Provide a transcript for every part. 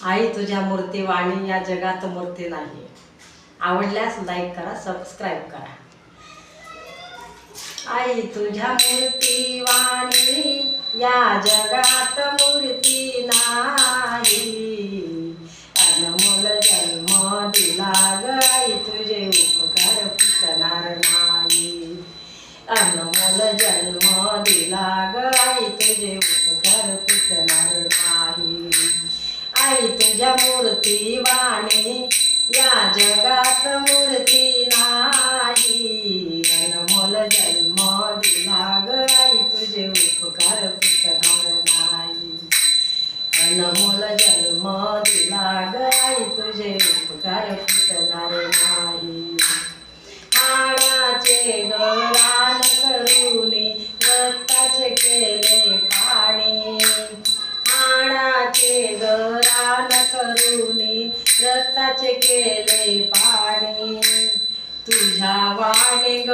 आई तुझ्या मूर्तीवाणी या जगात मूर्ती नाही. आवडल्यास लाईक करा, सबस्क्राईब करा. आई तुझ्या मूर्तीवाणी या जगात मूर्ती नाही. अनमोल जन्म दिला ग आई, तुझे उपकार फिटणार नाही. अनमोल जन्म दिला ग आई, तुझे उपकार फिटणार नाही. आई तुझ्या मूर्तीवाणी या जगात मूर्ती नाही. अनमोल जन्म दिला ग आई, तुझे उपकार फिटणार नाही. अनमोल जन्म दिला ग आई, तुझे उपकार फिटणार नाही. हाडाचे गळान करूनी रक्ताचे केले पाणी. हाडाचे गळान करूनी रक्ताचे केले पाणी. तुझ्या वाणी ग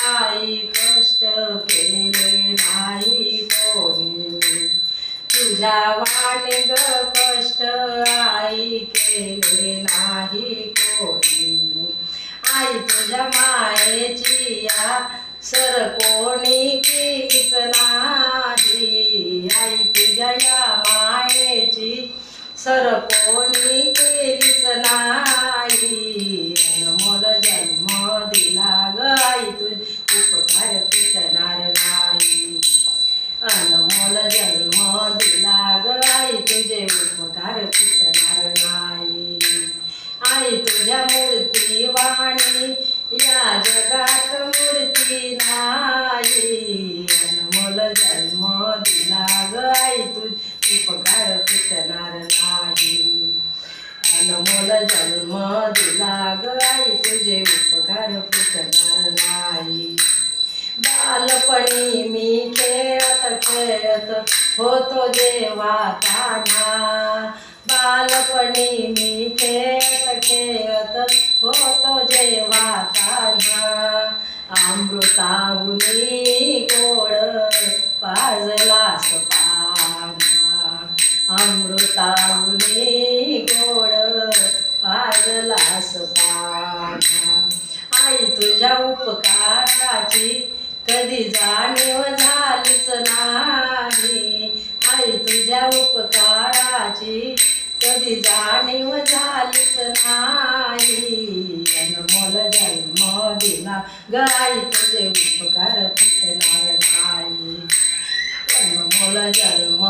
आई कष्ट केले नाही कोणी. तुझ्या वाणी ग कष्ट आई केले नाही कोणी. आई तुझ्या मायेची या सर कोणी केलीच नाही. आई तुझ्या या मायेची सर कोणी केलीच नाही. अनमोल जन्म दिला ग आई, तुझे उपकार फिटणार नाही. अनमोल जन्म दिला ग आई, तुझे उपकार फिटणार नाही. आई तुझ्या मूर्तीवाणी या जगात मूर्ती नाही. अनमोल जन्म दिला ग आई, तुझे उपकार फिटणार नाही. अनमोल जन्म दिला ग आई, तुझे उपकार फिटणार नाही. बालपणी मी खेळत खेळत होतो देवाताना. बालपणी मी खेळत खेळत होतो देवाताना. अमृताहुनी गोड पाजलास पाना. अमृताहुनी गोड पाजलास पाना. आई तुझ्या उपकाराची कधी जाणीव झालीच नाही. आई तुझ्या उपकाराची कधी जाणीव झालीच नाही. अनमोल जन्म दिला ग आई, तुझे उपकार फिटणार नाही. अनमोल जन्म